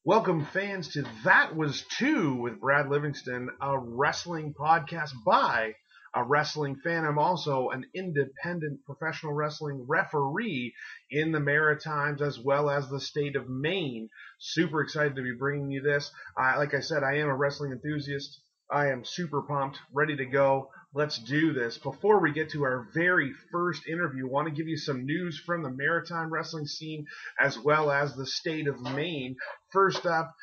Welcome, fans, to That Was Two with Brad Livingston, a wrestling podcast by a wrestling fan. I'm also an independent professional wrestling referee in the Maritimes as well as the state of Maine. Super excited to be bringing you this. Like I said, I am a wrestling enthusiast. I am super pumped, ready to go. Let's do this. Before we get to our very first interview, I want to give you some news from the maritime wrestling scene as well as the state of Maine. First up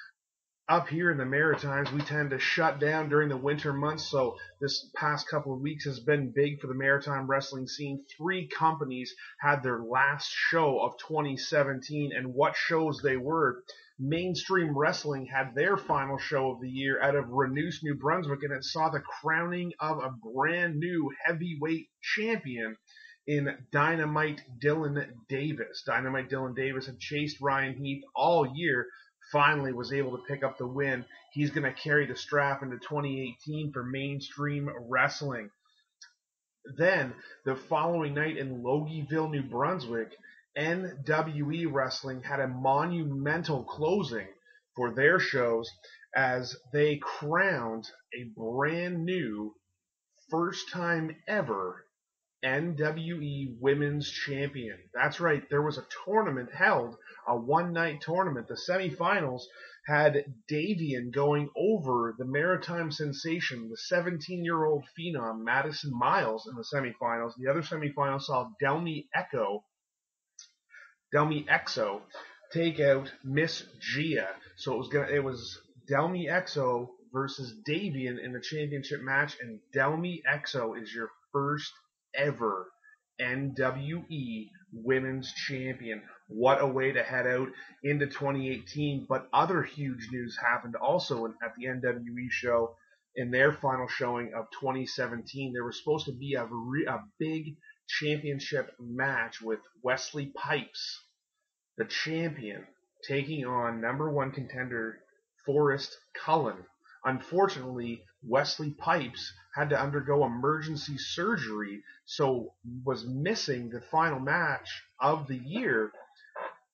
here in the Maritimes, we tend to shut down during the winter months, so this past couple of weeks has been big for the maritime wrestling scene. 3 companies had their last show of 2017, and what shows they were. Mainstream Wrestling had their final show of the year out of Renoose, New Brunswick, and it saw the crowning of a brand new heavyweight champion in Dynamite Dylan Davis. Dynamite Dylan Davis had chased Ryan Heath all year, finally was able to pick up the win. He's going to carry the strap into 2018 for Mainstream Wrestling. Then, the following night in Logieville, New Brunswick, NWE Wrestling had a monumental closing for their shows as they crowned a brand new, first time ever NWE Women's Champion. That's right, there was a tournament held, a one-night tournament. The semifinals had Davian going over the maritime sensation, the 17-year-old phenom Madison Miles in the semifinals. The other semifinals saw Delmi Exo take out Miss Gia. So it was Delmi Exo versus Davian in the championship match, and Delmi Exo is your first ever NWE Women's Champion. What a way to head out into 2018. But other huge news happened also at the NWE show in their final showing of 2017. There was supposed to be a big championship match with Wesley Pipes, the champion, taking on number 1 contender Forrest Cullen. Unfortunately, Wesley Pipes had to undergo emergency surgery, so was missing the final match of the year.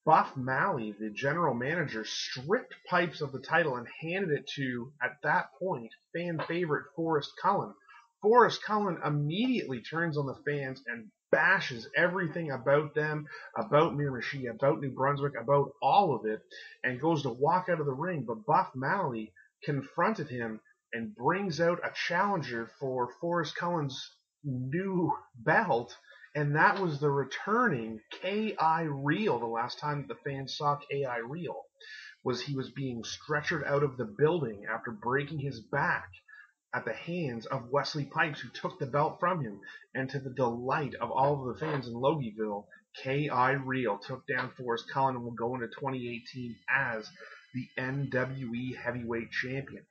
Buff Malley, the general manager, stripped Pipes of the title and handed it to, at that point, fan favorite Forrest Cullen. Forrest Cullen immediately turns on the fans and bashes everything about them, about Miramichi, about New Brunswick, about all of it, and goes to walk out of the ring. But Buff Malley confronted him and brings out a challenger for Forrest Cullen's new belt, and that was the returning K.I. Real. The last time the fans saw K.I. Real he was being stretchered out of the building after breaking his back at the hands of Wesley Pipes, who took the belt from him. And to the delight of all of the fans in Logieville, K.I. Real took down Forrest Cullen and will go into 2018 as the NWE Heavyweight Champion.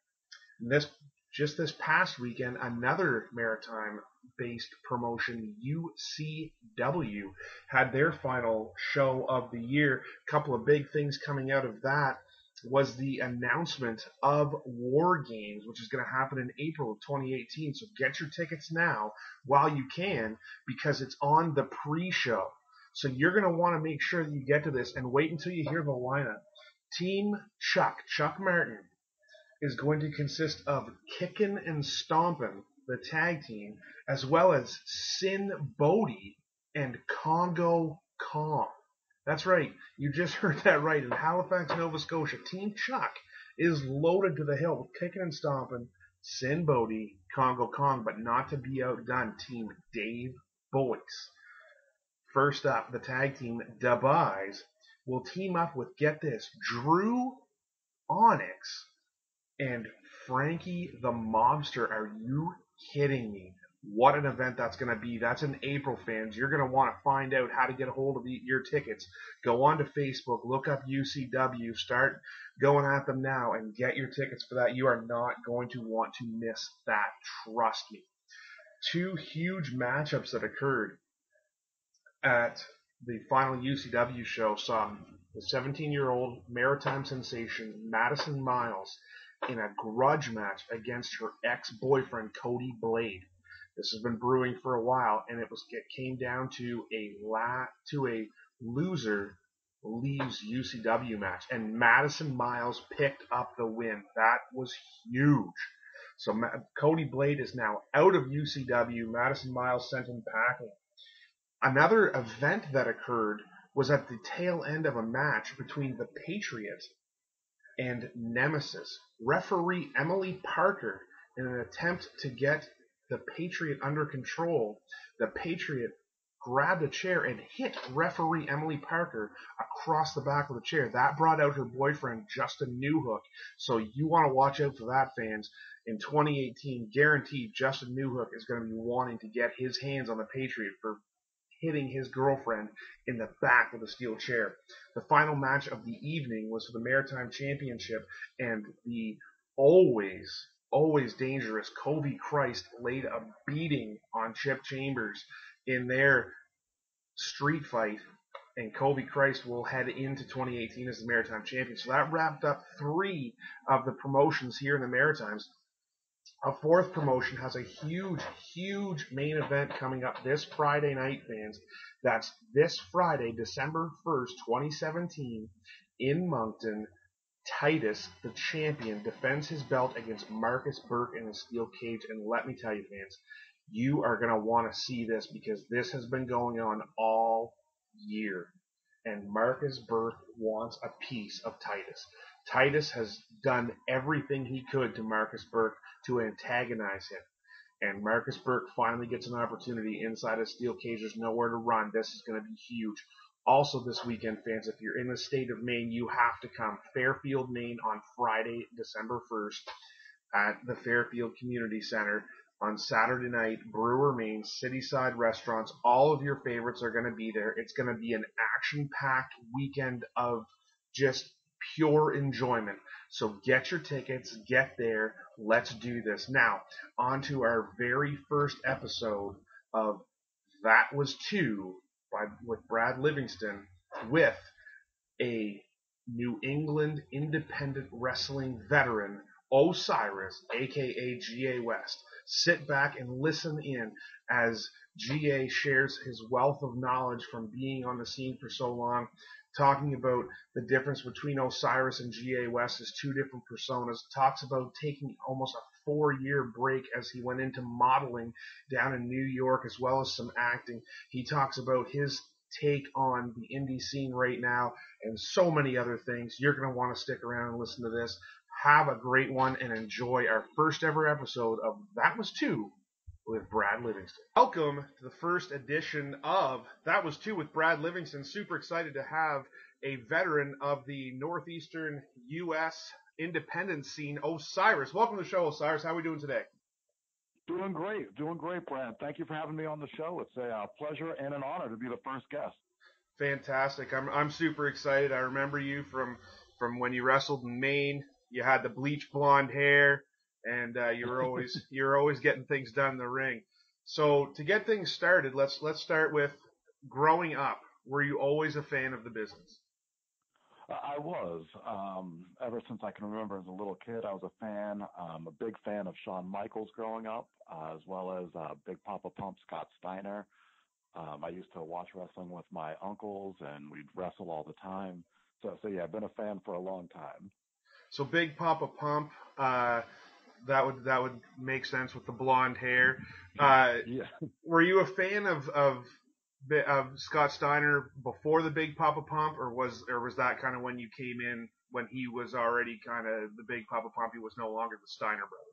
And this past weekend, another maritime-based promotion, UCW, had their final show of the year. A couple of big things coming out of that was the announcement of War Games, which is going to happen in April of 2018. So get your tickets now while you can, because it's on the pre-show. So you're going to want to make sure that you get to this and wait until you hear the lineup. Team Chuck Martin, is going to consist of Kickin' and Stompin', the tag team, as well as Sin Bodhi and Congo Kong. That's right, you just heard that right. In Halifax, Nova Scotia, Team Chuck is loaded to the hill with Kickin' and Stompin', Sin Bodhi, Congo Kong, but not to be outdone, Team Dave Boyce. First up, the tag team Dubais will team up with, get this, Drew Onyx and Frankie the Mobster. Are you kidding me? What an event that's going to be. That's in April, fans. You're going to want to find out how to get a hold of your tickets. Go on to Facebook, look up UCW, start going at them now, and get your tickets for that. You are not going to want to miss that. Trust me. 2 huge matchups that occurred at the final UCW show saw the 17-year-old maritime sensation Madison Miles in a grudge match against her ex-boyfriend Cody Blade. This has been brewing for a while, and it came down to a loser Leaves UCW match, and Madison Miles picked up the win. That was huge. So Cody Blade is now out of UCW. Madison Miles sent him packing. Another event that occurred was at the tail end of a match between the Patriot and Nemesis. Referee Emily Parker, in an attempt to get the Patriot under control, the Patriot grabbed a chair and hit referee Emily Parker across the back of the chair. That brought out her boyfriend, Justin Newhook. So you want to watch out for that, fans. In 2018, guaranteed, Justin Newhook is going to be wanting to get his hands on the Patriot for hitting his girlfriend in the back with a steel chair. The final match of the evening was for the Maritime Championship, and the always dangerous Covey Christ laid a beating on Chip Chambers in their street fight, and Covey Christ will head into 2018 as the Maritime Champion. So that wrapped up 3 of the promotions here in the Maritimes. A 4th promotion has a huge main event coming up this Friday night, fans. That's this Friday, December 1st, 2017, in Moncton. Titus, the champion, defends his belt against Marcus Burke in a steel cage. And let me tell you, fans, you are going to want to see this because this has been going on all year. And Marcus Burke wants a piece of Titus. Titus has done everything he could to Marcus Burke to antagonize him. And Marcus Burke finally gets an opportunity inside a steel cage. There's nowhere to run. This is going to be huge. Also this weekend, fans, if you're in the state of Maine, you have to come. Fairfield, Maine on Friday, December 1st at the Fairfield Community Center. On Saturday night, Brewer, Maine, Cityside Restaurants. All of your favorites are going to be there. It's going to be an action-packed weekend of just pure enjoyment. So get your tickets, get there, let's do this. Now, on to our very first episode of That Was Two with Brad Livingston, with a New England independent wrestling veteran, Osirus, aka GA West. Sit back and listen in as GA shares his wealth of knowledge from being on the scene for so long, talking about the difference between Osirus and GA West as 2 different personas, talks about taking almost a 4-year break as he went into modeling down in New York as well as some acting. He talks about his take on the indie scene right now and so many other things. You're going to want to stick around and listen to this. Have a great one and enjoy our first ever episode of That Was Two with Brad Livingston. Welcome to the first edition of That Was Two with Brad Livingston. Super excited to have a veteran of the Northeastern U.S. independent scene, Osirus. Welcome to the show, Osirus. How are we doing today? Doing great, Brad. Thank you for having me on the show. It's a pleasure and an honor to be the first guest. Fantastic. I'm super excited. I remember you from when you wrestled in Maine. You had the bleach blonde hair, and you were always getting things done in the ring. So to get things started, let's start with growing up. Were you always a fan of the business? I was. Ever since I can remember as a little kid, I was a fan. A big fan of Shawn Michaels growing up, as well as Big Papa Pump Scott Steiner. I used to watch wrestling with my uncles, and we'd wrestle all the time. So yeah, I've been a fan for a long time. So Big Papa Pump, that would make sense with the blonde hair. Yeah. Were you a fan of Scott Steiner before the Big Papa Pump, or was that kind of when you came in when he was already kind of the Big Papa Pump? He was no longer the Steiner brother.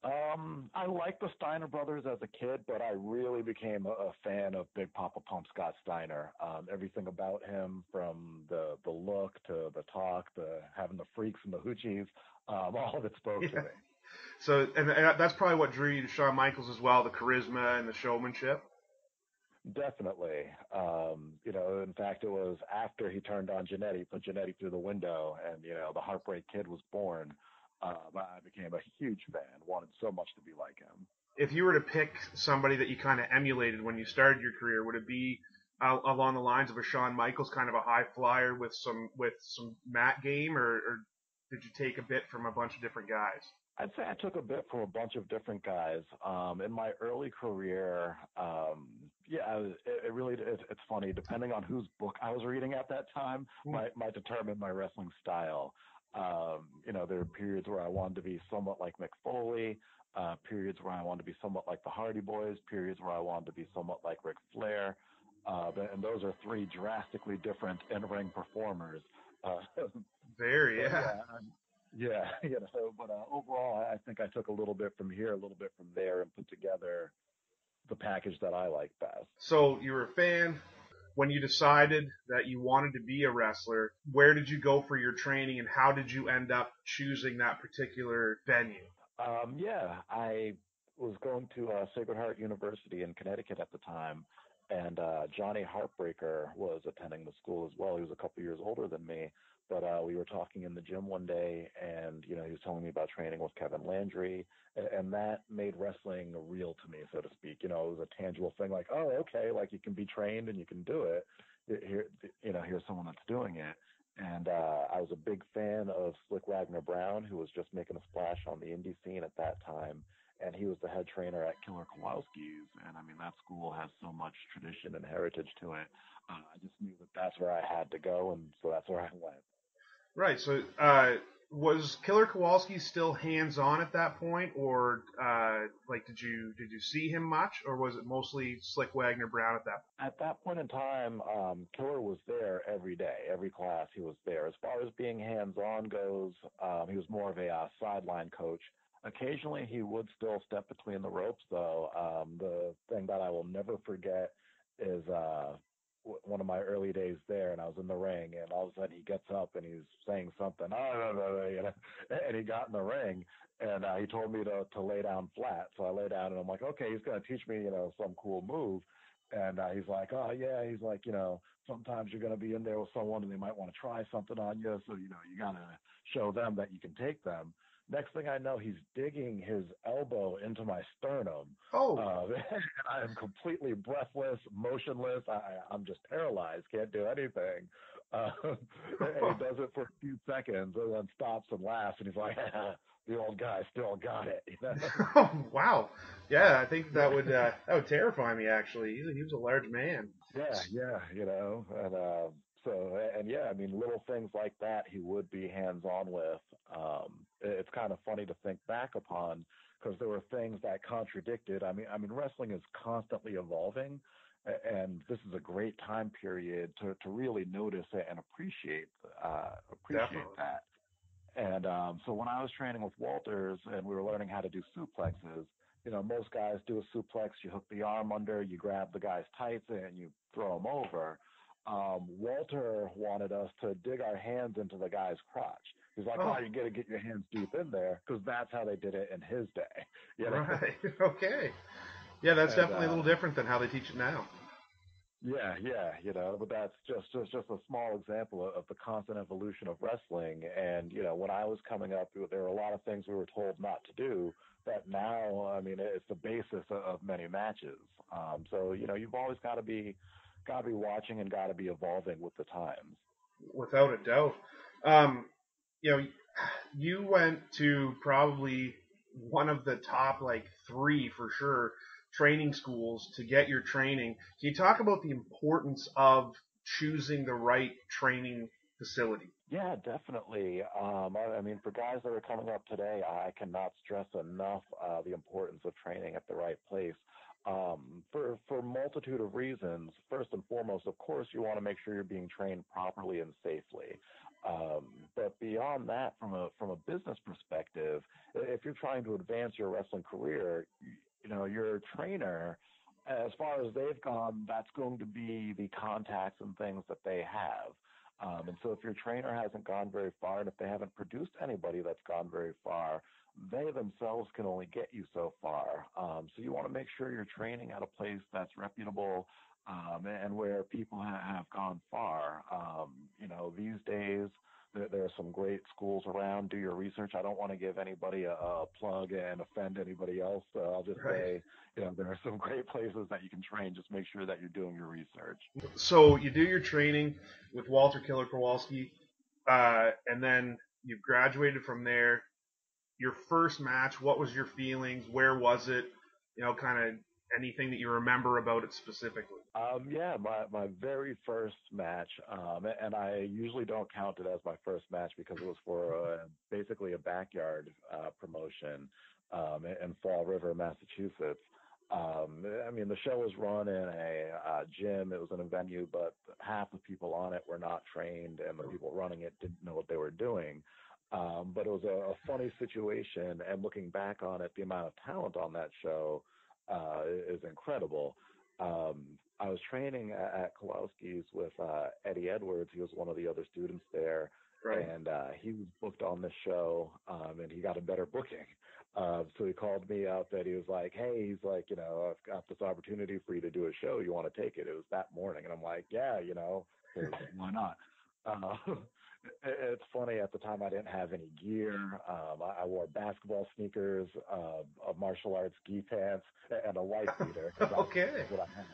I liked the Steiner brothers as a kid, but I really became a fan of Big Papa Pump Scott Steiner. Everything about him, from the look to the talk to having the freaks and the hoochies, all of it spoke to me. So, and that's probably what drew you to Shawn Michaels as well, the charisma and the showmanship. Definitely. In fact, it was after he turned on Jannetty, put Jannetty through the window, and, the Heartbreak Kid was born. I became a huge fan, wanted so much to be like him. If you were to pick somebody that you kind of emulated when you started your career, would it be along the lines of a Shawn Michaels, kind of a high flyer with some mat game, or did you take a bit from a bunch of different guys? I'd say I took a bit from a bunch of different guys. In my early career, Yeah, it really it's funny. Depending on whose book I was reading at that time, Hmm. might determine my wrestling style. There are periods where I wanted to be somewhat like Mick Foley, periods where I wanted to be somewhat like the Hardy Boys, periods where I wanted to be somewhat like Ric Flair, and those are three drastically different in-ring performers. Uh, Very, so yeah. yeah, yeah, But overall, I think I took a little bit from here, a little bit from there, and put together the package that I like best. So you were a fan. When you decided that you wanted to be a wrestler, where did you go for your training and how did you end up choosing that particular venue? Yeah, I was going to Sacred Heart University in Connecticut at the time, and Johnny Heartbreaker was attending the school as well. He was a couple years older than me, but we were talking in the gym one day, and he was telling me about training with Kevin Landry, and that made wrestling real to me, so to speak. It was a tangible thing, like, oh, okay, like you can be trained and you can do it. Here, here's someone that's doing it. And I was a big fan of Slick Wagner Brown, who was just making a splash on the indie scene at that time. And he was the head trainer at Killer Kowalski's. And I mean, that school has so much tradition and heritage to it. I just knew that that's where I had to go. And so that's where I went. Right. So, was Killer Kowalski still hands on at that point, or like did you see him much, or was it mostly Slick Wagner Brown at that? At that point in time, Killer was there every day, every class he was there. As far as being hands-on goes, he was more of a sideline coach. Occasionally, he would still step between the ropes, though. The thing that I will never forget is one of my early days there, and I was in the ring, and all of a sudden he gets up and he's saying something, and he got in the ring, and he told me to lay down flat. So I lay down, and I'm like, okay, he's going to teach me, some cool move. And he's like, oh yeah, he's like, sometimes you're going to be in there with someone and they might want to try something on you, so you got to show them that you can take them. Next thing I know, he's digging his elbow into my sternum. Oh, And I am completely breathless, motionless. I'm just paralyzed, can't do anything. And he does it for a few seconds and then stops and laughs. And he's like, the old guy still got it. oh, wow. Yeah, I think Yeah. that would terrify me. Actually, he was a large man. Yeah, and yeah, I mean, little things like that he would be hands on with. It's kind of funny to think back upon because there were things that contradicted. I mean, wrestling is constantly evolving, and this is a great time period to really notice it and appreciate Definitely. that. And so when I was training with Walters and we were learning how to do suplexes, most guys do a suplex, you hook the arm under, you grab the guy's tights, and you throw him over. Walter wanted us to dig our hands into the guy's crotch. He's like, oh, Oh, you got to get your hands deep in there because that's how they did it in his day, you know? right. Okay. Yeah, that's And definitely a little different than how they teach it now. yeah, but that's just a small example of the constant evolution of wrestling. And when I was coming up, there were a lot of things we were told not to do. That now, I mean, it's the basis of many matches. So you've always got to be watching and got to be evolving with the times. Without a doubt. Um, you know, you went to probably one of the top like three for sure training schools to get your training. Can you talk about the importance of choosing the right training facility? Yeah, definitely. I mean, for guys that are coming up today, I cannot stress enough the importance of training at the right place. For a multitude of reasons. First and foremost, of course, you want to make sure you're being trained properly and safely. Um, but beyond that, from a business perspective, if you're trying to advance your wrestling career, your trainer, as far as they've gone, that's going to be the contacts and things that they have. And so if your trainer hasn't gone very far and if they haven't produced anybody that's gone very far, they themselves can only get you so far. So you want to make sure you're training at a place that's reputable and where people have gone far. These days, there are some great schools around. Do your research. I don't want to give anybody a plug and offend anybody else. So I'll just Right. say, there are some great places that you can train. Just make sure that you're doing your research. So you do your training with Walter Killer Kowalski, and then you've graduated from there. Your first match, what was your feelings? Where was it? Kind of. Anything that you remember about it specifically? Yeah, my very first match, and I usually don't count it as my first match because it was for basically a backyard promotion in Fall River, Massachusetts. I mean, the show was run in a gym. It was in a venue, but half the people on it were not trained, and the people running it didn't know what they were doing. But it was a funny situation, and looking back on it, the amount of talent on that show is incredible. Um, I was training at Kowalski's with Eddie Edwards. He was one of the other students there, Right. and he was booked on this show, and he got a better booking. So he called me up and he was like, "Hey, he's like, I've got this opportunity for you to do a show. You want to take it?" It was that morning, and I'm like, "Yeah, 'cause why not?" Uh, it's funny. At the time, I didn't have any gear. I wore basketball sneakers, a martial arts gi pants, and a wife beater because Okay. that's what I had.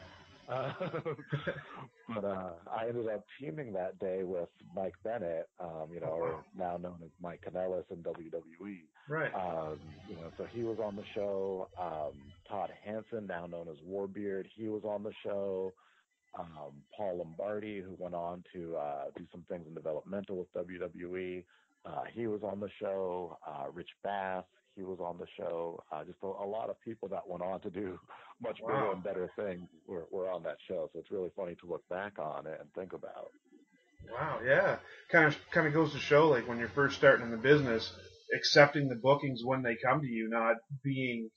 But I ended up teaming that day with Mike Bennett, Oh or wow. now known as Mike Kanellis in WWE. Right. So he was on the show. Todd Hansen, now known as Warbeard, he was on the show. Paul Lombardi, who went on to do some things in developmental with WWE. He was on the show. Rich Bass, he was on the show. Just a lot of people that went on to do much bigger Wow. and better things were on that show. So it's really funny to look back on it and think about. Wow. Yeah. Kind of goes to show, like when you're first starting in the business, accepting the bookings when they come to you, not being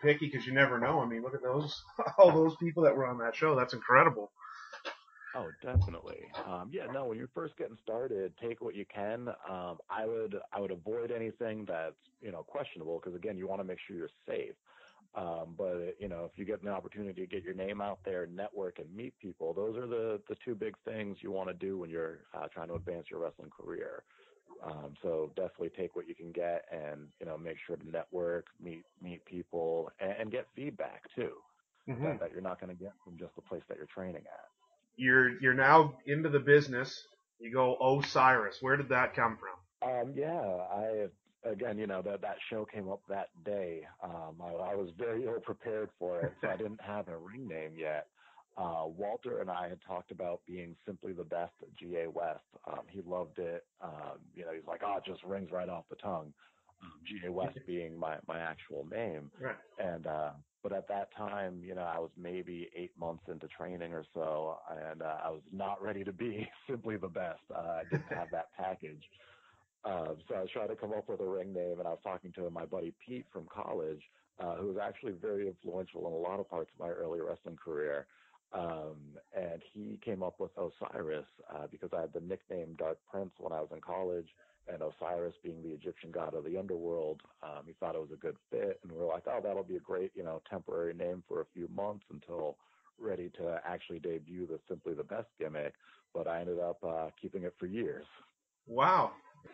picky because you never know. I mean, look at those all those people that were on that show. That's incredible. Oh, definitely. Yeah, no, when you're first getting started, take what you can. I would avoid anything that's, questionable because again, you want to make sure you're safe. But if you get an opportunity to get your name out there, network and meet people, those are the two big things you want to do when you're trying to advance your wrestling career. So definitely take what you can get and, make sure to network, meet people and get feedback too Hmm. that you're not going to get from just the place that you're training at. You're now into the business. You go Osiris. Where did that come from? Yeah, I again, that show came up that day. I was very ill prepared for it, so I didn't have a ring name yet. Walter and I had talked about being simply the best at GA West. He loved it. He's like, oh, it just rings right off the tongue. GA West being my actual name, Right. and but at that time, I was maybe 8 months into training or so, and I was not ready to be simply the best. I didn't have that package. So I was trying to come up with a ring name, and I was talking to my buddy Pete from college, who was actually very influential in a lot of parts of my early wrestling career. And he came up with Osiris because I had the nickname Dark Prince when I was in college, and Osiris being the Egyptian god of the underworld, he thought it was a good fit, and we were like, oh, that'll be a great, temporary name for a few months until ready to actually debut the Simply the Best gimmick. But I ended up keeping it for years. Wow.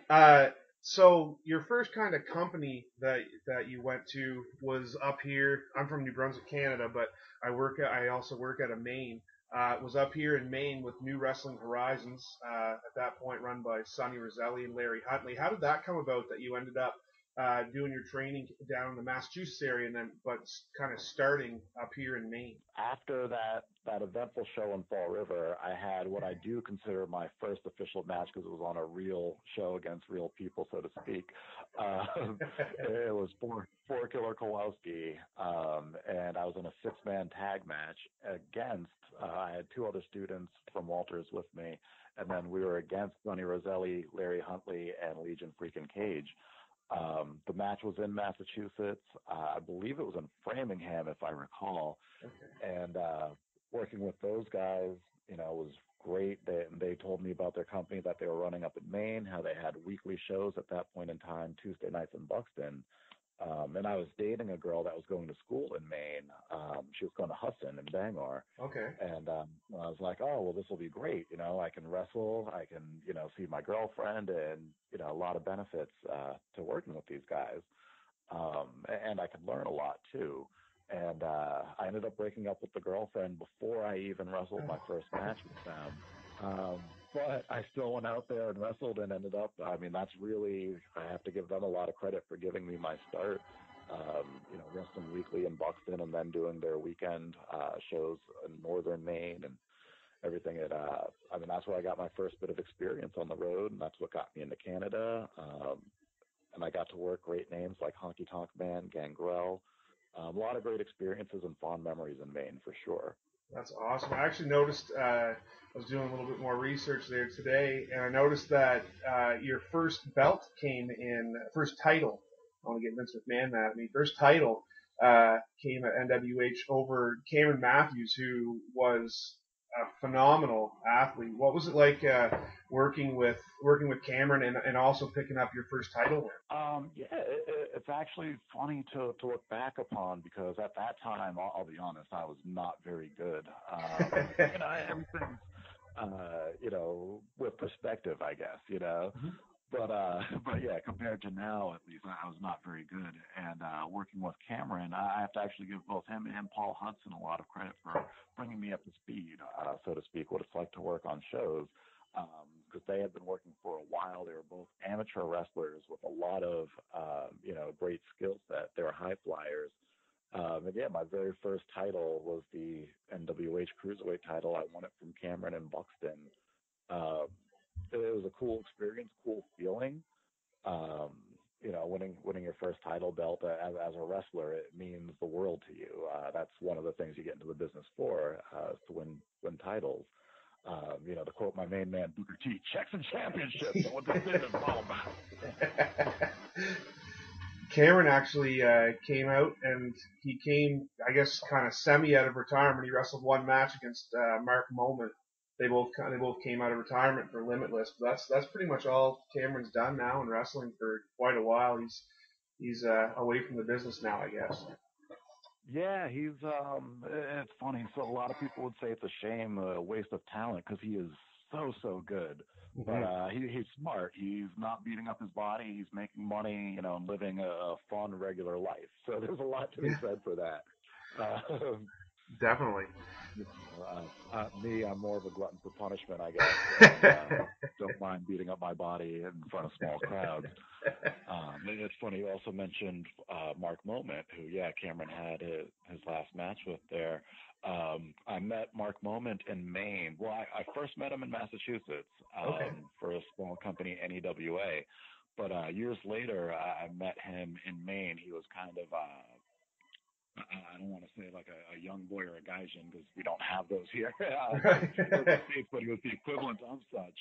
Uh, so your first kind of company that you went to was up here. I'm from New Brunswick, Canada, but I also work at a Maine. Was up here in Maine with New Wrestling Horizons. At that point, run by Sonny Roselli and Larry Huntley. How did that come about that you ended up doing your training down in the Massachusetts area, and then but kind of starting up here in Maine? After that eventful show in Fall River, I had what I do consider my first official match because it was on a real show against real people, so to speak. Um, it was for Killer Kowalski, and I was in a six-man tag match against. I had two other students from Walters with me, and then we were against Sonny Roselli, Larry Huntley, and Legion Freaking Cage. The match was in Massachusetts. I believe it was in Framingham, if I recall, and working with those guys, was great. They told me about their company that they were running up in Maine, how they had weekly shows at that point in time, Tuesday nights in Buxton. And I was dating a girl that was going to school in Maine. She was going to Hudson in Bangor. Okay. And I was like, oh, well, this will be great. I can wrestle. I can, see my girlfriend and, a lot of benefits to working with these guys. And I could learn a lot too. And I ended up breaking up with the girlfriend before I even wrestled my first match with them. But I still went out there and wrestled and ended up, I mean, that's really, I have to give them a lot of credit for giving me my start. wrestling weekly in Buxton and then doing their weekend shows in northern Maine and everything. That's where I got my first bit of experience on the road, and that's what got me into Canada. And I got to work great names like Honky Tonk Man, Gangrel. A lot of great experiences and fond memories in Maine for sure. That's awesome. I actually noticed, I was doing a little bit more research there today, and I noticed that your first belt came in, first title. I want to get Vince McMahon mad at me. First title came at NWH over Cameron Matthews, who was a phenomenal athlete. What was it like working with Cameron and also picking up your first title win? It's actually funny to look back upon because at that time, I'll be honest, I was not very good. Everything's, with perspective, I guess, Mm-hmm. But yeah, compared to now, at least, I was not very good. And working with Cameron, I have to actually give both him and Paul Hudson a lot of credit for bringing me up to speed, so to speak, what it's like to work on shows. Because they had been working for a while. They were both amateur wrestlers with a lot of, great skill set. They were high flyers. And yeah, my very first title was the NWH Cruiserweight title. I won it from Cameron in Buxton. Uh, it was a cool experience, cool feeling. Um, winning your first title belt as a wrestler, it means the world to you. That's one of the things you get into the business for, is to win titles. To quote my main man Booker T, checks and championships. And what this is all about. Cameron actually came out and he came, I guess, kind of semi out of retirement. He wrestled one match against Mark Moment. They both came out of retirement for Limitless. But that's pretty much all Cameron's done now in wrestling for quite a while. He's away from the business now, I guess. Yeah, it's funny. So a lot of people would say it's a shame, a waste of talent, because he is so good. But Mm-hmm. he's smart. He's not beating up his body. He's making money, and living a fun, regular life. So there's a lot to be Yeah, said for that. Uh, definitely. Me, I'm more of a glutton for punishment, I guess, and don't mind beating up my body in front of small crowds. It's funny. You also mentioned Mark Moment, who, yeah, Cameron had his last match with there. I met Mark Moment in Maine. Well, I first met him in Massachusetts Okay. for a small company, NEWA. But years later, I met him in Maine. He was kind of I don't want to say like a young boy or a gaijin because we don't have those here Right. in the States, but he was the equivalent of such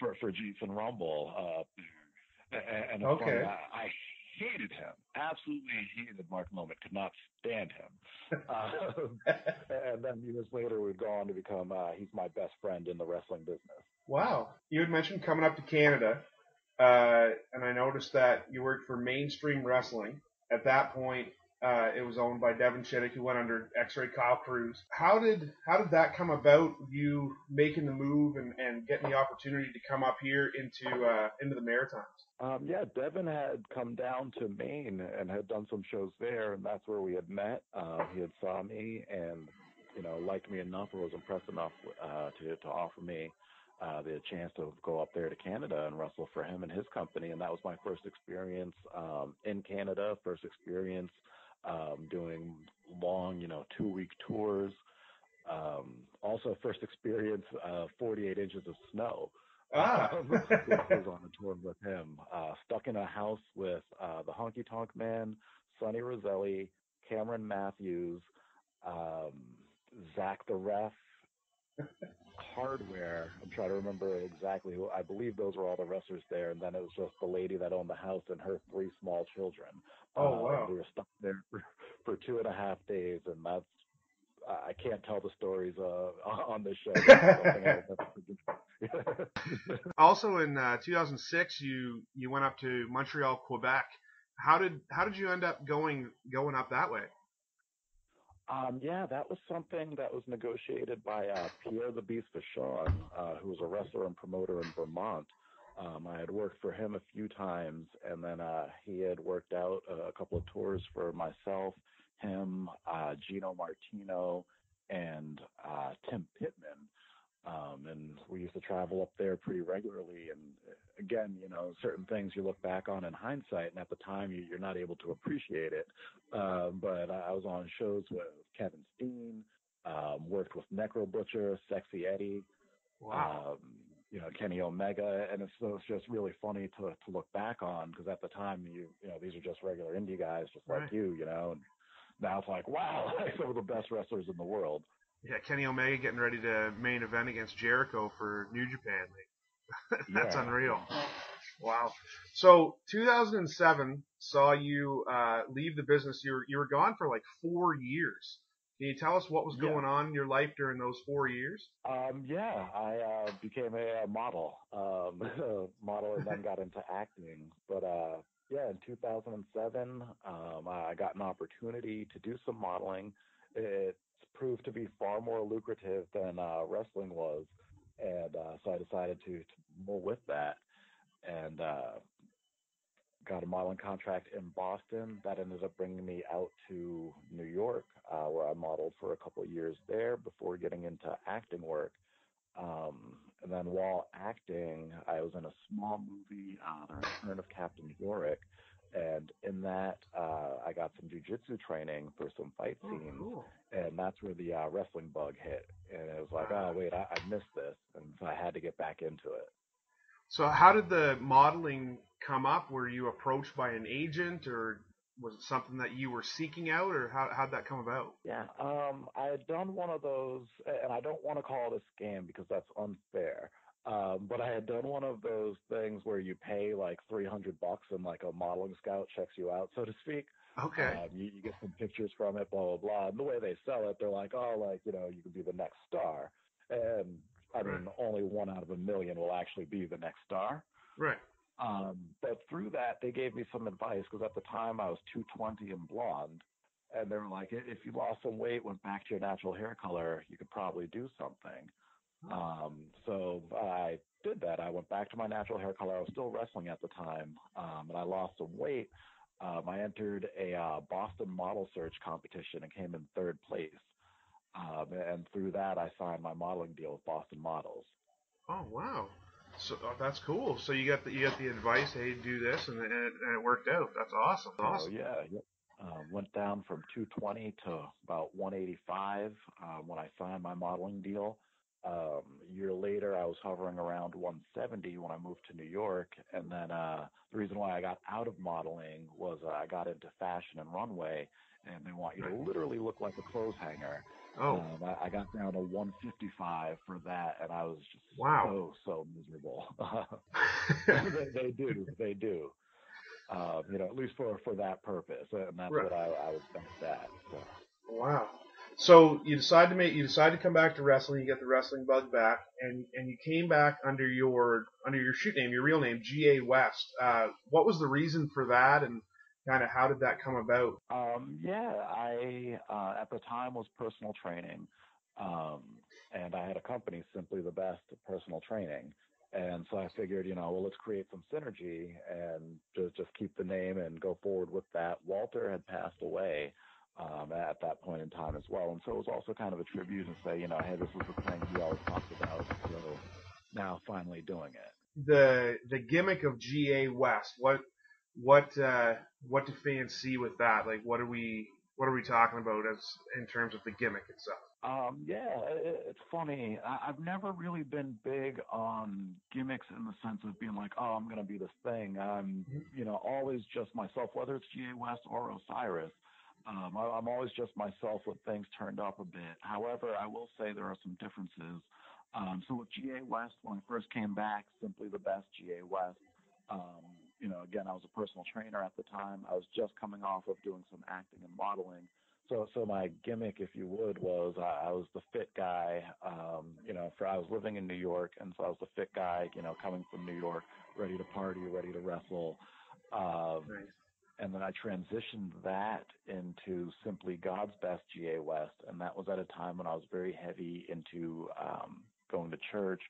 for Jeets and Rumble up there. And it's funny, Okay. I hated him, absolutely hated Mark Moment, could not stand him. And then years later, we've gone to become, he's my best friend in the wrestling business. Wow. You had mentioned coming up to Canada, and I noticed that you worked for Mainstream Wrestling. At that point, it was owned by Devin Chittick, who went under X-Ray Kyle Cruz. How did that come about? You making the move and getting the opportunity to come up here into the Maritimes. Yeah, Devin had come down to Maine and had done some shows there, and that's where we had met. He had saw me and liked me enough or was impressed enough to offer me the chance to go up there to Canada and wrestle for him and his company, and that was my first experience in Canada. First experience doing long, 2-week tours. Also, first experience 48 inches of snow. Ah. Was on a tour with him. Stuck in a house with the Honky Tonk Man, Sonny Roselli, Cameron Matthews, um, Zach the Ref, Hardware. I'm trying to remember exactly who. I believe those were all the wrestlers there, and then it was just the lady that owned the house and her 3 small children. Oh wow. We were stuck there for 2.5 days, and that's I can't tell the stories on this show. That's something I'll never forget. Also in 2006, you went up to Montreal, Quebec. How did you end up going up that way? Yeah, that was something that was negotiated by Pierre the Beast Vachon, who was a wrestler and promoter in Vermont. I had worked for him a few times, and then he had worked out a couple of tours for myself, him, Gino Martino, and Tim Pittman. And we used to travel up there pretty regularly. And again, certain things you look back on in hindsight, and at the time you're not able to appreciate it. But I was on shows with Kevin Steen, worked with Necro Butcher, Sexy Eddie, Wow. um, Kenny Omega, and it's just really funny to look back on because at the time these are just regular indie guys just like Right. and now it's like wow, like some of the best wrestlers in the world. Yeah, Kenny Omega getting ready to main event against Jericho for New Japan. Like, that's Yeah, unreal. yeah. Wow. So 2007 saw you leave the business. You were gone for like 4 years. Can you tell us what was Yeah. going on in your life during those 4 years? Yeah, I became a model, model, and then got into acting. But yeah, in 2007, I got an opportunity to do some modeling. It proved to be far more lucrative than wrestling was, and so I decided to roll with that. And got a modeling contract in Boston that ended up bringing me out to New York, where I modeled for a couple of years there before getting into acting work. And then while acting, I was in a small movie, The Return of Captain Yorick. And in that, I got some jujitsu training for some fight Oh, scenes. cool. And that's where the wrestling bug hit. And it was like, Uh, oh, wait, I missed this. And so I had to get back into it. so how did the modeling come up? Were you approached by an agent, or was it something that you were seeking out, or how'd that come about? Yeah, I had done one of those, and I don't want to call it a scam because that's unfair. But I had done one of those things where you pay like $300 and like a modeling scout checks you out, so to speak. Okay. You get some pictures from it, blah blah blah. And the way they sell it, they're like, oh, like you could be the next star. And I Right. mean, only one out of a million will actually be the next star. Right. But through that, they gave me some advice because at the time I was 220 and blonde, and they were like, if you lost some weight, went back to your natural hair color, you could probably do something. Oh, So I did that. I went back to my natural hair color. I was still wrestling at the time, and I lost some weight. I entered a Boston model search competition and came in third place. And through that, I signed my modeling deal with Boston Models. oh wow. So that's cool. So you got the advice. Hey, do this, and it worked out. That's awesome. So Awesome. yeah, yep. Went down from 220 to about 185 when I signed my modeling deal. A year later, I was hovering around 170 when I moved to New York, and then the reason why I got out of modeling was I got into fashion and runway, and they want you to Right. literally look like a clothes hanger. Oh, I got down to 155 for that, and I was just wow. so miserable. They do at least for that purpose, and that's Right. what I was best at. So, Wow. So you decide to come back to wrestling. You get the wrestling bug back, and you came back under your shoot name, your real name, G.A. West. What was the reason for that, and kind of how did that come about? yeah, I at the time was personal training, um, and I had a company, Simply the Best Personal Training, and so I figured, well, let's create some synergy and just keep the name and go forward with that. Walter had passed away. At that point in time as well. And so it was also kind of a tribute and say, hey, this was the thing he always talked about. So now finally doing it. The gimmick of G.A. West. What do fans see with that? Like, what are we talking about as in terms of the gimmick itself? Yeah, it's funny. I've never really been big on gimmicks in the sense of being like, oh, I'm going to be this thing. I'm, always just myself, whether it's GA West or Osiris. I'm always just myself with things turned up a bit. However, I will say there are some differences. So with GA West, when I first came back, Simply the Best GA West, um, again, I was a personal trainer at the time. I was just coming off of doing some acting and modeling. So my gimmick, if you would, was I was the fit guy. For I was living in New York, and so I was the fit guy. Coming from New York, ready to party, ready to wrestle. Um, Nice. and then I transitioned that into Simply God's Best GA West, and that was at a time when I was very heavy into going to church.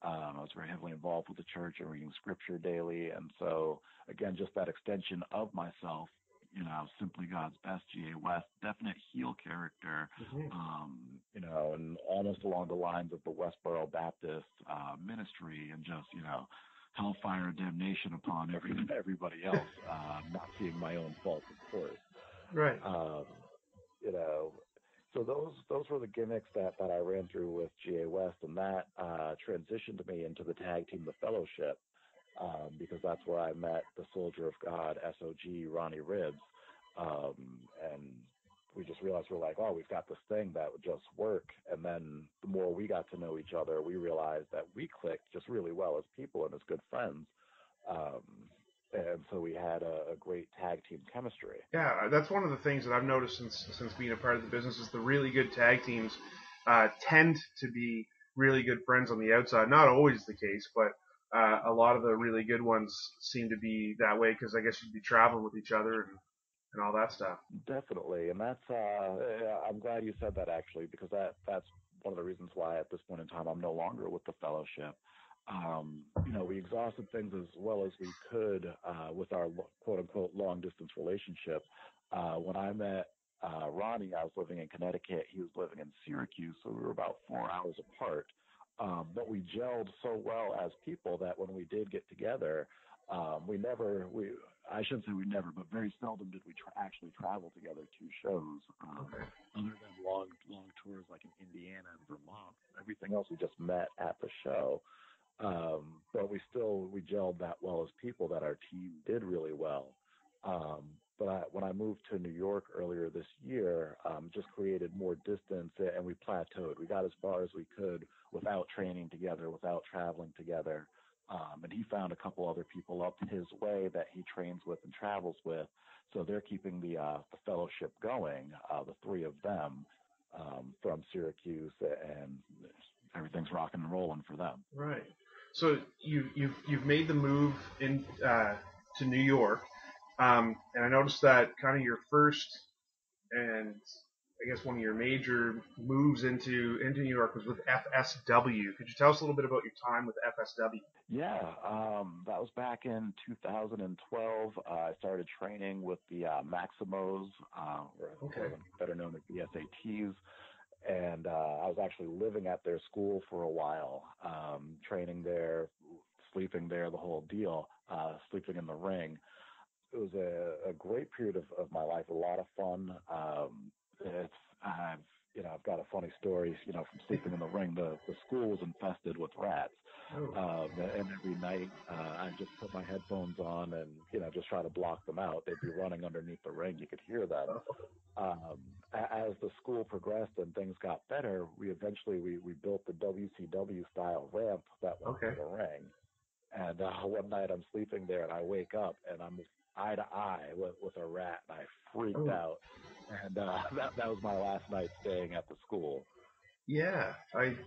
I was very heavily involved with the church and reading scripture daily, and so again, just that extension of myself Simply God's Best, G.A. West, definite heel character, Mm-hmm. and almost along the lines of the Westboro Baptist ministry, and just, hellfire and damnation upon everybody else, not seeing my own faults, of course. Right. Um, you know, so those were the gimmicks that I ran through with GA West, and that transitioned me into the tag team, the Fellowship, because that's where I met the Soldier of God, SOG, Ronnie Ribbs, um, and we just realized we're like, oh, we've got this thing that would just work. And then the more we got to know each other, we realized that we clicked just really well as people and as good friends. Um, and so we had a great tag team chemistry. Yeah, that's one of the things that I've noticed since being a part of the business is the really good tag teams tend to be really good friends on the outside. Not always the case, but a lot of the really good ones seem to be that way because I guess you'd be traveling with each other and all that stuff. Definitely, and that's I'm glad you said that actually, because that's one of the reasons why at this point in time I'm no longer with the Fellowship. We exhausted things as well as we could with our quote unquote long distance relationship. When I met Ronnie, I was living in Connecticut. He was living in Syracuse, so we were about 4 hours apart. But we gelled so well as people that when we did get together, I shouldn't say we never, but very seldom did we actually travel together to shows. Okay. Other than long tours like in Indiana and Vermont, everything else we just met at the show. But we gelled that well as people that our team did really well. When I moved to New York earlier this year, just created more distance, and we plateaued. We got as far as we could without training together, without traveling together. And he found a couple other people up his way that he trains with and travels with. So they're keeping the Fellowship going, the three of them from Syracuse, and everything's rocking and rolling for them. Right. So you've made the move in to New York, and I noticed that kind of your first and I guess one of your major moves into New York was with FSW. Could you tell us a little bit about your time with FSW? Yeah, that was back in 2012. I started training with the Maximos, Okay. or better known as the SATs, and I was actually living at their school for a while, training there, sleeping there, the whole deal, sleeping in the ring. It was a great period of my life, a lot of fun. It's I've got a funny story, from sleeping in the ring. The school was infested with rats. Oh. And every night, I just put my headphones on and, just try to block them out. They'd be running underneath the ring. You could hear them. As the school progressed and things got better, we built the WCW style ramp that went Okay. to the ring. And one night I'm sleeping there and I wake up and I'm eye to eye with a rat, and I freaked out. And that was my last night staying at the school. Yeah,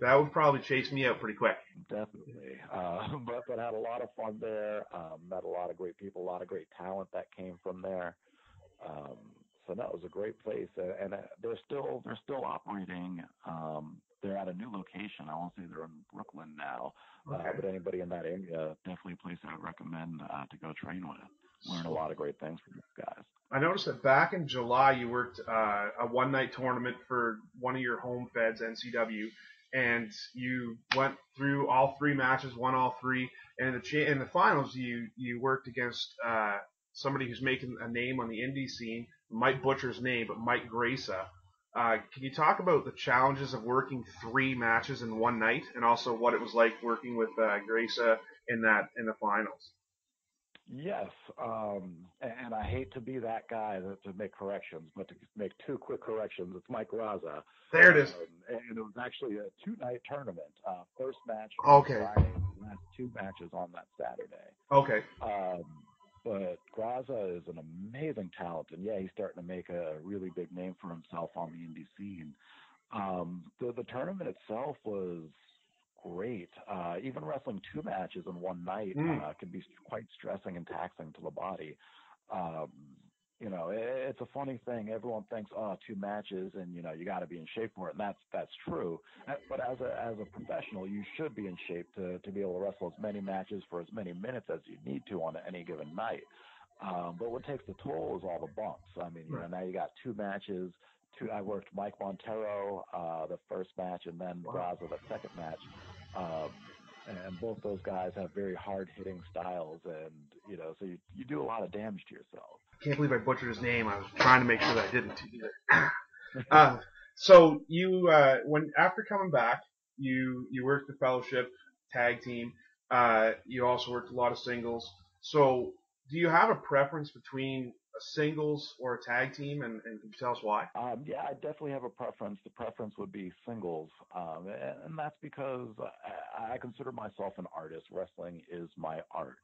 that would probably chase me out pretty quick. Definitely. But had a lot of fun there. Met a lot of great people, a lot of great talent that came from there. So that was a great place, and they're still operating. They're at a new location. I won't say they're in Brooklyn now, Okay. but anybody in that area, definitely a place I would recommend to go train with. Learn a lot of great things from these guys. I noticed that back in July you worked a one-night tournament for one of your home feds, NCW, and you went through all three matches, won all three, and in the finals you worked against somebody who's making a name on the indie scene. Might butcher his name, but Mike Graysa. Can you talk about the challenges of working three matches in one night, and also what it was like working with Graysa in the finals? Yes, and I hate to be that guy to make corrections, but to make two quick corrections, it's Mike Raza. There it is. And it was actually a two-night tournament. First match Okay. Friday, last two matches on that Saturday. Okay. But Graza is an amazing talent, and yeah, he's starting to make a really big name for himself on the indie scene. The tournament itself was great. Even wrestling two matches in one night can be quite stressing and taxing to the body. It's a funny thing. Everyone thinks, oh, two matches, and you got to be in shape for it, and that's true. But as a professional, you should be in shape to be able to wrestle as many matches for as many minutes as you need to on any given night. But what takes the toll is all the bumps. I mean, Right. now you got two matches. I worked Mike Montero the first match, and then Wow. Braza the second match. Um, and both those guys have very hard hitting styles, and so you do a lot of damage to yourself. Can't believe I butchered his name. I was trying to make sure that I didn't either. uh, so you, when after coming back, you worked the fellowship tag team. You also worked a lot of singles. So do you have a preference between a singles or a tag team, and can you tell us why? Yeah, I definitely have a preference. The preference would be singles, and that's because I consider myself an artist. Wrestling is my art,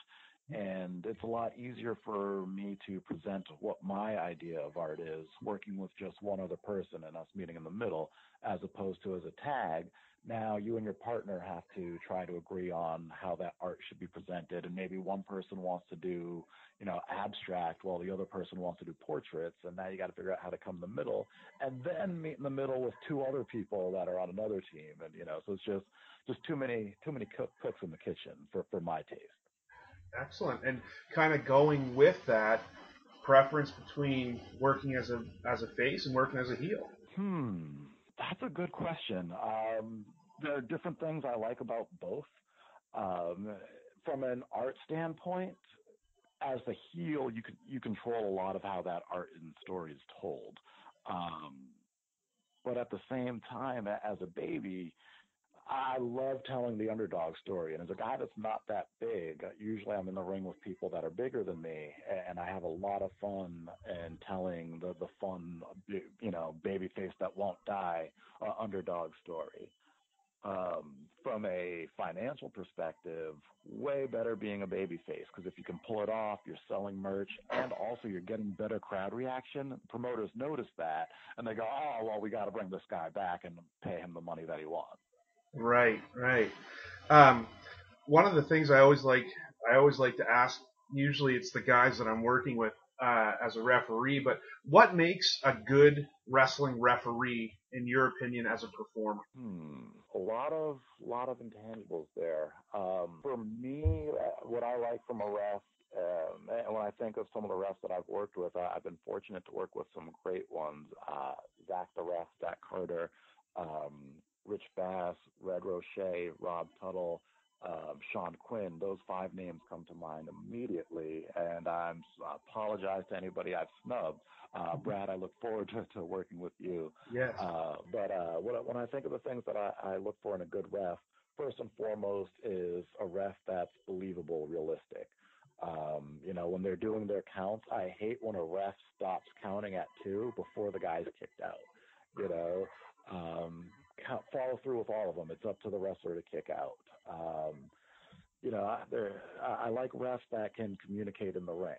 and it's a lot easier for me to present what my idea of art is, working with just one other person and us meeting in the middle, as opposed to as a tag. Now you and your partner have to try to agree on how that art should be presented, and maybe one person wants to do abstract while the other person wants to do portraits. And now you got to figure out how to come in the middle and then meet in the middle with two other people that are on another team. And, so it's just too many cooks in the kitchen for my taste. Excellent. And kind of going with that preference between working as a face and working as a heel. Hmm. That's a good question. There are different things I like about both. Um, from an art standpoint, as the heel, you control a lot of how that art and story is told. Um, but at the same time, as a baby, I love telling the underdog story. And as a guy that's not that big, usually I'm in the ring with people that are bigger than me, and I have a lot of fun in telling the fun, baby face that won't die underdog story. From a financial perspective, way better being a baby face because if you can pull it off, you're selling merch and also you're getting better crowd reaction. Promoters notice that and they go, oh, well, we got to bring this guy back and pay him the money that he wants. Right, right. Um, One of the things I always like to ask. Usually, it's the guys that I'm working with as a referee. But what makes a good wrestling referee, in your opinion, as a performer? A lot of intangibles there. For me, what I like from a ref, and when I think of some of the refs that I've worked with, I've been fortunate to work with some great ones. Zach the ref, Zach Carter, um, Rich Bass, Red Roche, Rob Tuttle, Sean Quinn. Those five names come to mind immediately, and I apologize to anybody I've snubbed. Brad, I look forward to working with you. Yes. But when I think of the things that I look for in a good ref, first and foremost is a ref that's believable, realistic. When they're doing their counts, I hate when a ref stops counting at two before the guy's kicked out. You know, um, follow through with all of them. It's up to the wrestler to kick out. I like refs that can communicate in the ring.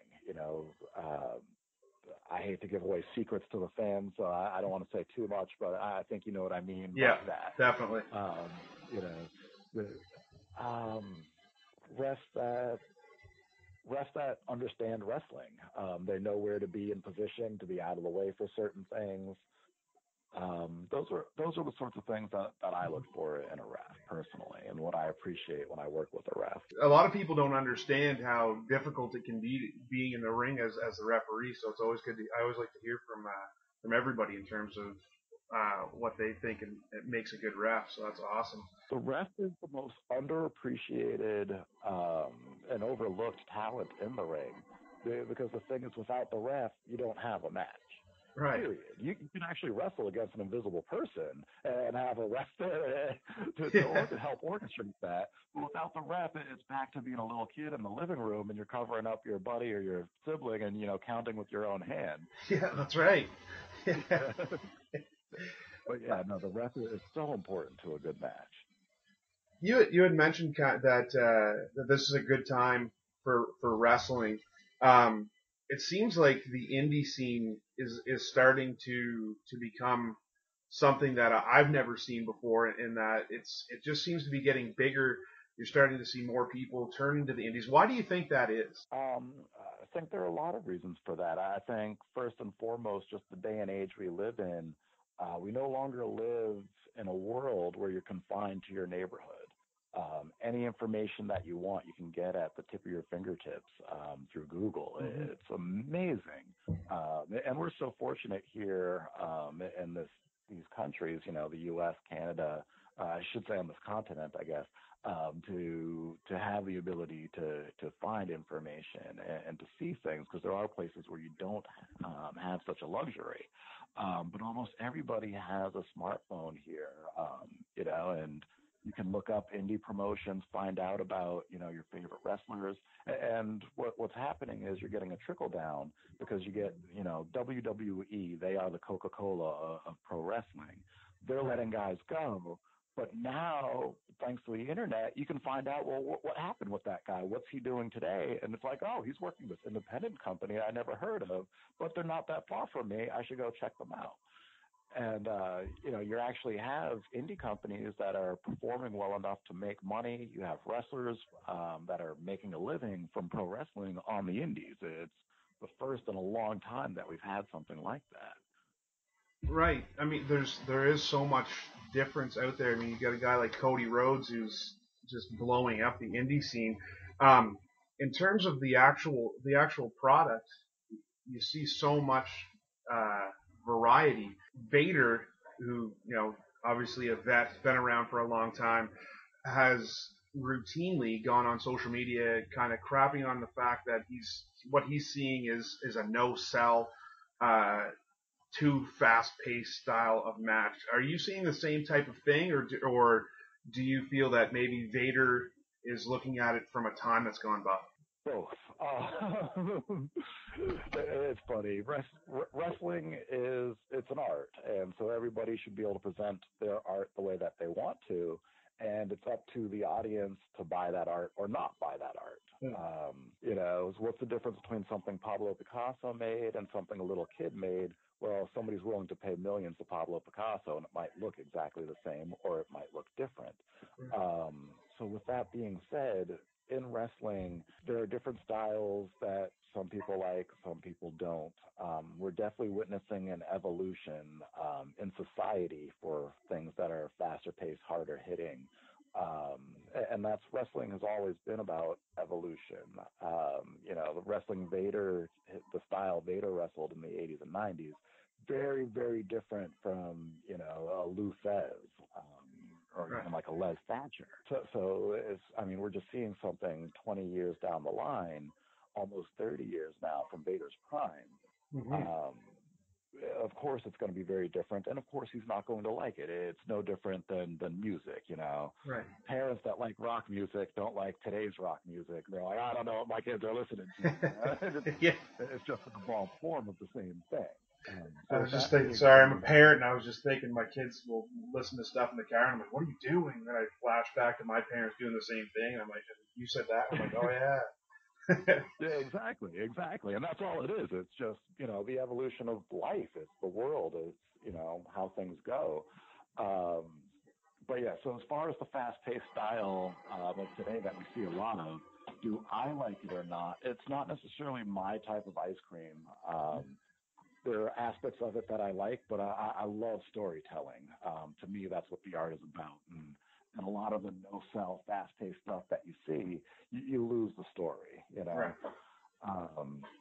I hate to give away secrets to the fans, so I don't want to say too much, but I think you know what I mean by Yeah, that. definitely. Um, you know, the um, refs that refs that understand wrestling. They know where to be in position to be out of the way for certain things. Those are the sorts of things that I look for in a ref personally, and what I appreciate when I work with a ref. A lot of people don't understand how difficult it can be being in the ring as a referee. So it's always good. I always like to hear from everybody in terms of what they think and it makes a good ref. So that's awesome. The ref is the most underappreciated and overlooked talent in the ring because the thing is, without the ref, you don't have a match. Right. Period. You can actually wrestle against an invisible person and have a ref there Yeah. to help orchestrate that. But without the ref, it's back to being a little kid in the living room and you're covering up your buddy or your sibling and counting with your own hand. Yeah, that's right. But yeah, no, the ref is so important to a good match. You had mentioned that this is a good time for wrestling. Um, it seems like the indie scene is starting to become something that I've never seen before, in that it just seems to be getting bigger. You're starting to see more people turning to the indies. Why do you think that is? I think there are a lot of reasons for that. I think first and foremost, just the day and age we live in, we no longer live in a world where you're confined to your neighborhood. Any information that you want, you can get at the tip of your fingertips through Google. Mm-hmm. It's amazing, and we're so fortunate here in these countries. You know, the U.S., Canada. I should say on this continent, I guess, to have the ability to find information and to see things, because there are places where you don't have such a luxury. But almost everybody has a smartphone here, you know, and you can look up indie promotions, find out about, you know, your favorite wrestlers. And what's happening is you're getting a trickle down, because you get, you know, WWE, they are the Coca-Cola of pro wrestling. They're letting guys go. But now, thanks to the internet, you can find out, well, what happened with that guy? What's he doing today? And it's like, oh, he's working with this independent company I never heard of, but they're not that far from me. I should go check them out. And, you know, you actually have indie companies that are performing well enough to make money. You have wrestlers that are making a living from pro wrestling on the indies. It's the first in a long time that we've had something like that. Right. I mean, there is so much difference out there. I mean, you got a guy like Cody Rhodes who's just blowing up the indie scene. In terms of the actual product, you see so much uh, variety. Vader, who obviously a vet, been around for a long time, has routinely gone on social media, kind of crapping on the fact that what he's seeing is a no sell. Uh, Too fast paced style of match. Are you seeing the same type of thing, or do you feel that maybe Vader is looking at it from a time that's gone by? Both. It's funny. Wrestling it's an art, and so everybody should be able to present their art the way that they want to, and it's up to the audience to buy that art or not buy that art. You know, what's the difference between something Pablo Picasso made and something a little kid made? Well, somebody's willing to pay millions to Pablo Picasso, and it might look exactly the same, or it might look different. So with that being said, in wrestling, there are different styles that some people like, some people don't. We're definitely witnessing an evolution in society for things that are faster paced, harder hitting. And that's wrestling has always been about evolution. You know, the wrestling Vader, the style Vader wrestled in the 80s and 90s, very, very different from, you know, a Lou Thesz. Or even like a Les Thatcher. So I mean, we're just seeing something 20 years down the line, almost 30 years now from Vader's prime. Mm-hmm. Of course, it's going to be very different, and of course, he's not going to like it. It's no different than music, you know. Right. Parents that like rock music don't like today's rock music. They're like, I don't know what my kids are listening to. Yeah. It's just an evolved form of the same thing. I was just thinking, sorry, I'm a parent, and I was just thinking my kids will listen to stuff in the car, and I'm like, what are you doing? And then I flash back to my parents doing the same thing, and I'm like, you said that? I'm like, oh, yeah. Yeah, exactly. And that's all it is. It's just, you know, the evolution of life. It's the world. It's, you know, how things go. But yeah, so as far as the fast-paced style of today that we see a lot of, do I like it or not? It's not necessarily my type of ice cream. There are aspects of it that I like, but I love storytelling. To me, that's what the art is about. And a lot of the no-sell, fast-paced stuff that you see, you lose the story, you know. Right.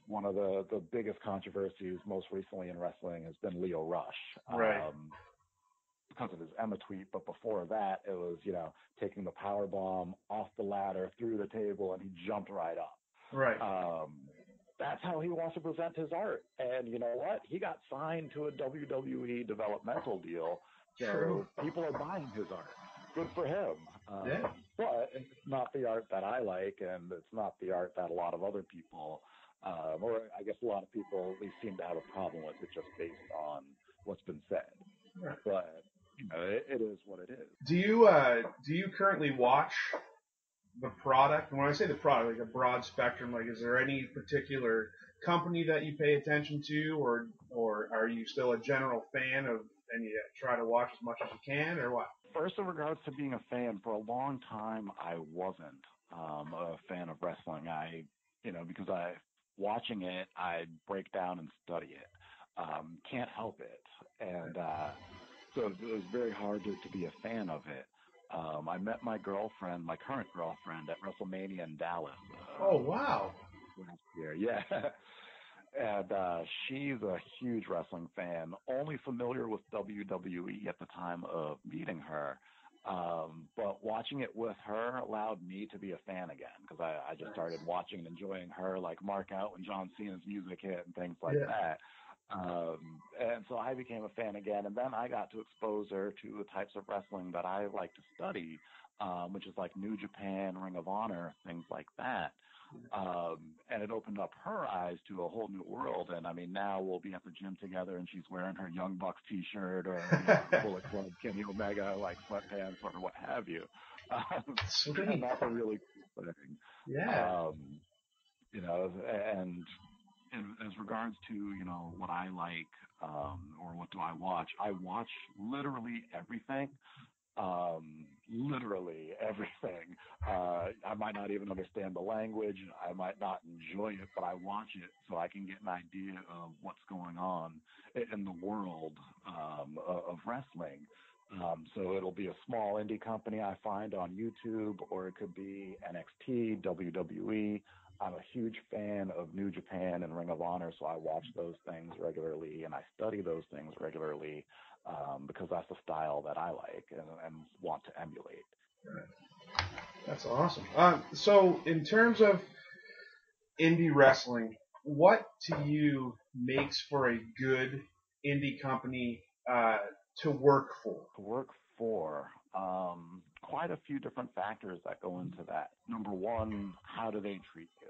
One of the biggest controversies most recently in wrestling has been Lio Rush. Right. Because of his Emma tweet, but before that, it was, you know, taking the power bomb off the ladder, through the table, and he jumped right up. Right. That's how he wants to present his art. And you know what? He got signed to a WWE developmental deal. So True. people are buying his art. Good for him. Yeah. But it's not the art that I like, and it's not the art that a lot of other people, or I guess a lot of people at least seem to have a problem with it just based on what's been said. Right. But, you know, it is what it is. Do you currently watch the product? And when I say the product, like a broad spectrum, like is there any particular company that you pay attention to, or are you still a general fan of, and you try to watch as much as you can, or what? First, in regards to being a fan, for a long time I wasn't a fan of wrestling. Because watching it, I break down and study it. Can't help it, and so it was very hard to be a fan of it. I met my girlfriend, my current girlfriend, at WrestleMania in Dallas Oh, wow. last year. Yeah. And she's a huge wrestling fan, only familiar with WWE at the time of meeting her. But watching it with her allowed me to be a fan again because I just started watching and enjoying her, like mark out when John Cena's music hit and things like Yeah. that. And so I became a fan again, and then I got to expose her to the types of wrestling that I like to study, which is like New Japan, Ring of Honor, things like that. And it opened up her eyes to a whole new world. And I mean, now we'll be at the gym together, and she's wearing her Young Bucks T-shirt or Bullet Club, Kenny Omega like sweatpants or what have you. And Sweet. that's a really cool thing. Yeah. Um, and as regards to what I like or what do I watch literally everything. Literally everything. I might not even understand the language. I might not enjoy it, but I watch it so I can get an idea of what's going on in the world of wrestling. So it'll be a small indie company I find on YouTube, or it could be NXT, WWE. I'm a huge fan of New Japan and Ring of Honor, so I watch those things regularly and I study those things regularly because that's the style that I like and want to emulate. That's awesome. So, in terms of indie wrestling, what to you makes for a good indie company to work for? To work for quite a few different factors that go into that. Number one, how do they treat you?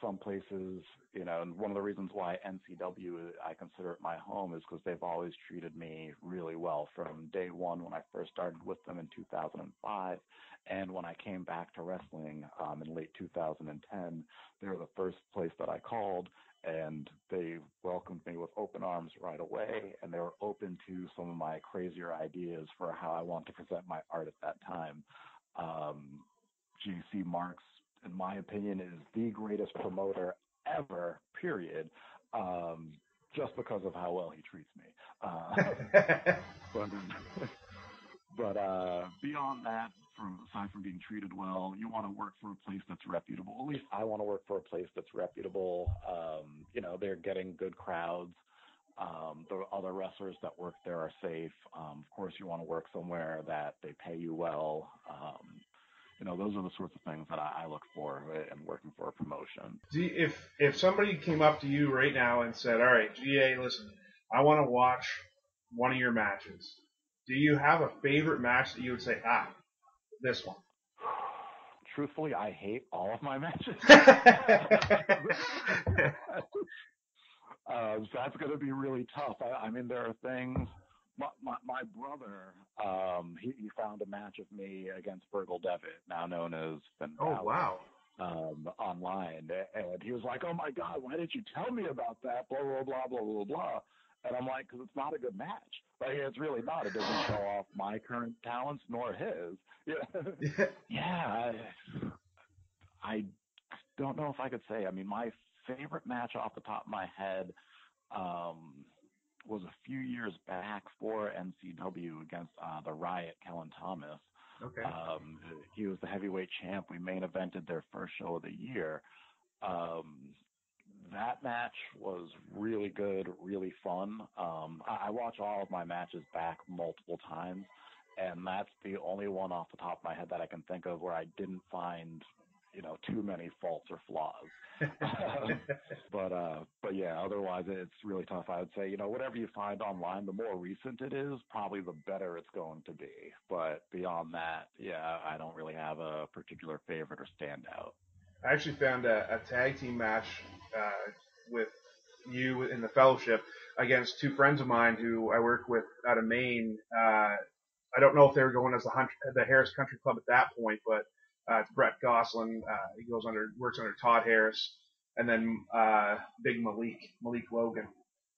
Some places, and one of the reasons why NCW, I consider it my home, is because they've always treated me really well from day one when I first started with them in 2005. And when I came back to wrestling in late 2010, they were the first place that I called, and they welcomed me with open arms right away, and they were open to some of my crazier ideas for how I want to present my art at that time. JC Marks, in my opinion, is the greatest promoter ever, period, just because of how well he treats me. But, beyond that, aside from being treated well, you want to work for a place that's reputable. At least I want to work for a place that's reputable. They're getting good crowds. The other wrestlers that work there are safe. Of course, you want to work somewhere that they pay you well. Those are the sorts of things that I look for in working for a promotion. If somebody came up to you right now and said, "All right, GA, listen, I want to watch one of your matches," do you have a favorite match that you would say, this one? Truthfully, I hate all of my matches. So that's going to be really tough. I mean, there are things. My brother, he found a match of me against Virgil Devitt, now known as Finn Balor. Oh, wow. Online, and he was like, "Oh my God, why didn't you tell me about that?" Blah blah blah blah blah blah. And I'm like, "Because it's not a good match. Like, it's really not. It doesn't show off my current talents nor his." Yeah, yeah. I don't know if I could say. I mean, my favorite match off the top of my head was a few years back for NCW against the Riot, Kellen Thomas. Okay. He was the heavyweight champ. We main evented their first show of the year. That match was really good, really fun. I watch all of my matches back multiple times, and that's the only one off the top of my head that I can think of where I didn't find too many faults or flaws. But yeah, otherwise it's really tough. I would say, whatever you find online, the more recent it is, probably the better it's going to be. But beyond that, yeah, I don't really have a particular favorite or standout. I actually found a tag team match with you in the fellowship against two friends of mine who I work with out of Maine. I don't know if they were going as the Harris Country Club at that point, but it's Brett Goslin. He works under Todd Harris, and then Big Malik Logan.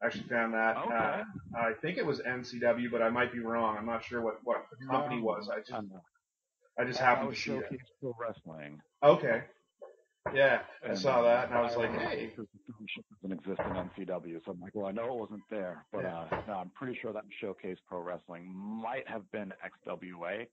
I actually found that. Okay. I think it was NCW, but I might be wrong. I'm not sure what the company was. I just happened to see that. Showcase Pro Wrestling. Okay. Yeah, I saw that, and I was like, hey. Doesn't exist in NCW, so I'm like, well, I know it wasn't there, but no, I'm pretty sure that Showcase Pro Wrestling might have been XWA.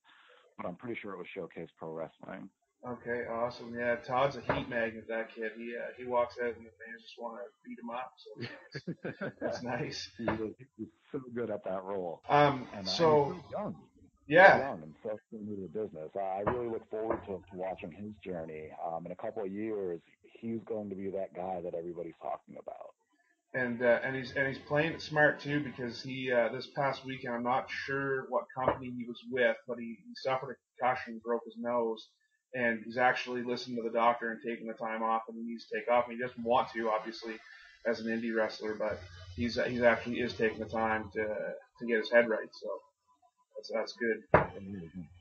but I'm pretty sure it was Showcase Pro Wrestling. Okay, awesome. Yeah, Todd's a heat magnet. That kid. He walks out and the fans just want to beat him up. So it's nice. He's so good at that role, and he's So so young. So yeah, young and so new to the business. I really look forward to watching his journey. In a couple of years, he's going to be that guy that everybody's talking about. and he's playing it smart too because he this past weekend, I'm not sure what company he was with, but he suffered a concussion, broke his nose, and he's actually listened to the doctor and taking the time off, and he needs to take off. And he doesn't want to, obviously, as an indie wrestler, but he's actually is taking the time to get his head right. So that's good.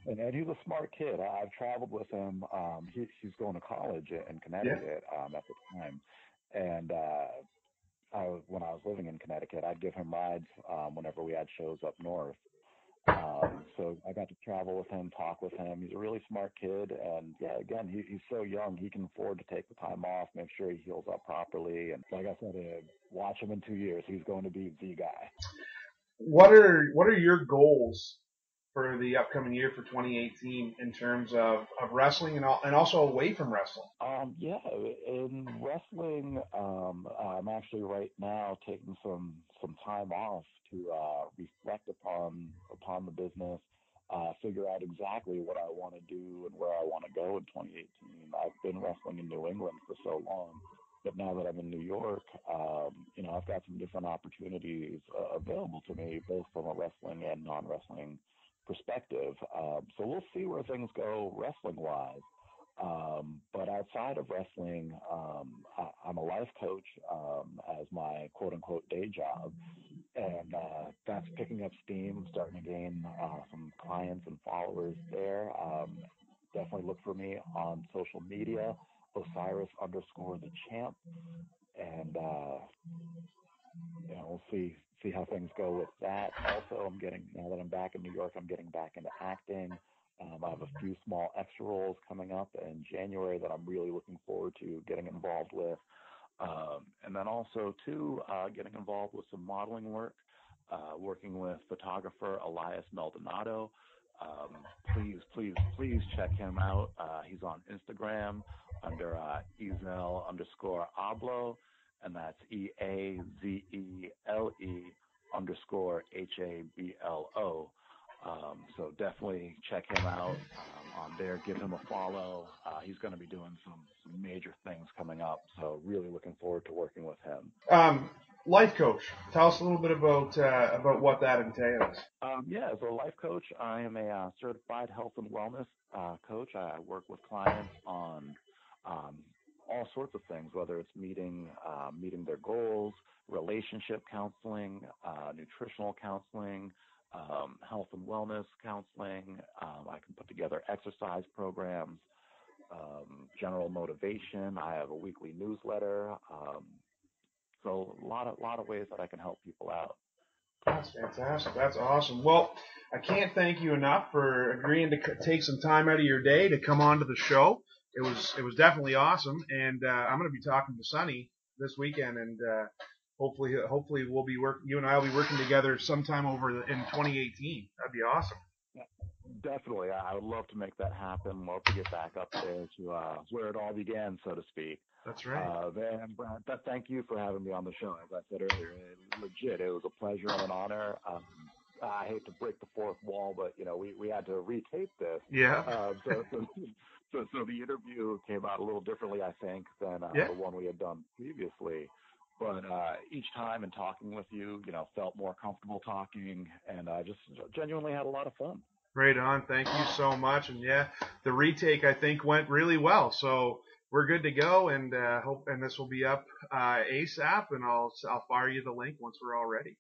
And he's a smart kid. I've traveled with him. He's going to college in Yeah. Connecticut at the time, and when I was living in Connecticut, I'd give him rides whenever we had shows up north. So I got to travel with him, talk with him. He's a really smart kid, and yeah, again, he's so young. He can afford to take the time off, make sure he heals up properly, and like I said, watch him in 2 years. He's going to be the guy. What are your goals for the upcoming year for 2018 in terms of wrestling and also away from wrestling? Yeah, in wrestling, I'm actually right now taking some time off to reflect upon the business, figure out exactly what I want to do and where I want to go in 2018. I've been wrestling in New England for so long, but now that I'm in New York, I've got some different opportunities available to me, both from a wrestling and non-wrestling perspective. So we'll see where things go wrestling wise. But outside of wrestling, I'm a life coach as my quote unquote day job, and that's picking up steam, starting to gain some clients and followers there. Definitely look for me on social media, Osirus underscore the champ, and we'll see how things go with that. Also, now that I'm back in New York, I'm getting back into acting. I have a few small extra roles coming up in January that I'm really looking forward to getting involved with. And then also, too, getting involved with some modeling work, working with photographer Elias Maldonado. Please check him out. He's on Instagram under Ezel underscore Ablo, and that's EAZELE underscore HABLO. So definitely check him out on there. Give him a follow. He's going to be doing some major things coming up. So really looking forward to working with him. Life coach. Tell us a little bit about what that entails. Yeah, as a life coach, I am a certified health and wellness coach. I work with clients on all sorts of things, whether it's meeting their goals, relationship counseling, nutritional counseling, health and wellness counseling. I can put together exercise programs, general motivation. I have a weekly newsletter. So a lot of ways that I can help people out. That's fantastic. That's awesome. Well, I can't thank you enough for agreeing to take some time out of your day to come on to the show. It was definitely awesome, and I'm going to be talking to Sonny this weekend, and hopefully you and I will be working together sometime in 2018. That'd be awesome. Yeah, definitely. I would love to make that happen. Love to get back up there to where it all began, so to speak. That's right. And Brad, thank you for having me on the show. As I said earlier, it was a pleasure and an honor. I hate to break the fourth wall, but we had to retape this. Yeah. So the interview came out a little differently, I think, than Yeah. the one we had done previously. But each time in talking with you, felt more comfortable talking, and I just genuinely had a lot of fun. Right on. Thank you so much. And yeah, the retake I think went really well. So we're good to go, and this will be up ASAP, and I'll fire you the link once we're all ready.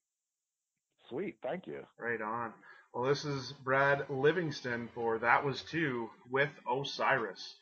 Sweet. Thank you. Right on. Well, this is Brad Livingston for That Was Two with Osirus.